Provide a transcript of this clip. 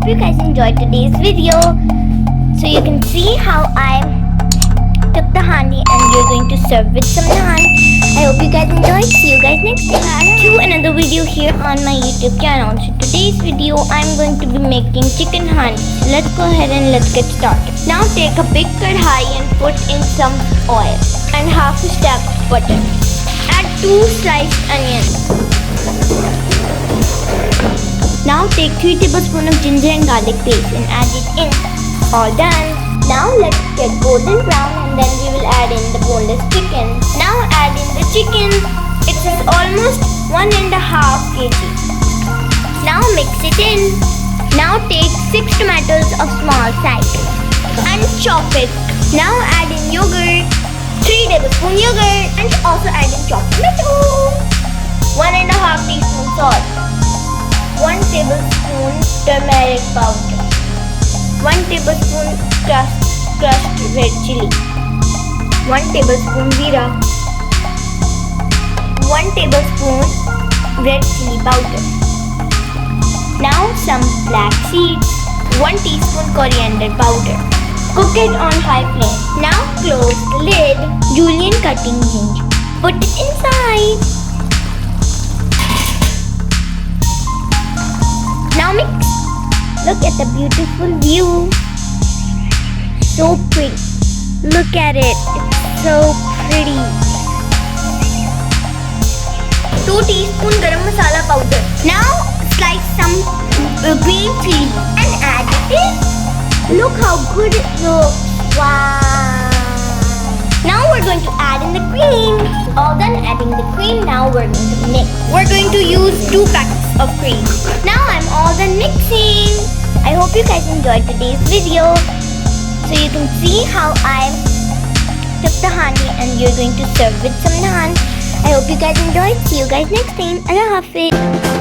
hope you guys enjoyed today's video. So you can see how I took the handi and we're going to serve with some naan. I hope you guys enjoyed. See you guys next time to another video here on my YouTube channel. So today's video I'm going to be making chicken handi. So let's go ahead and let's get started. Now take a big kadhai and put in some oil and half a stack of butter. Add 2 sliced onions. Now take 3 tablespoons of ginger and garlic paste and add it in. All done. Now let's get golden brown and then we will add in the boneless chicken. Now add in the chicken. It is almost 1.5 kg. Now mix it in. Now take 6 tomatoes of small size and chop it. Now add in yogurt, 3 tablespoons yogurt, and also add in chopped tomato. 1.5 teaspoon salt. 1 tablespoon turmeric powder, 1 tablespoon crushed red chili, 1 tablespoon Zeera, 1 tablespoon red chili powder. Now some black seeds, 1 teaspoon coriander powder. Cook it on high flame. Now close the lid. Julienne cutting ginger. Put it inside. Now mix. Look at the beautiful view. So pretty. Look at it. It's so pretty. 2 teaspoon garam masala powder. Now slice some green chili and add it in. Look how good it looks. Wow. Now we're going to add in the cream. All done adding the cream. Now we're going to mix. We're going to use 2 packets of cream. Now I'm all done mixing. I hope you guys enjoyed today's video. So you can see how I took the handi and you're going to serve with some naan. I hope you guys enjoyed. See you guys next time. Allah Hafiz.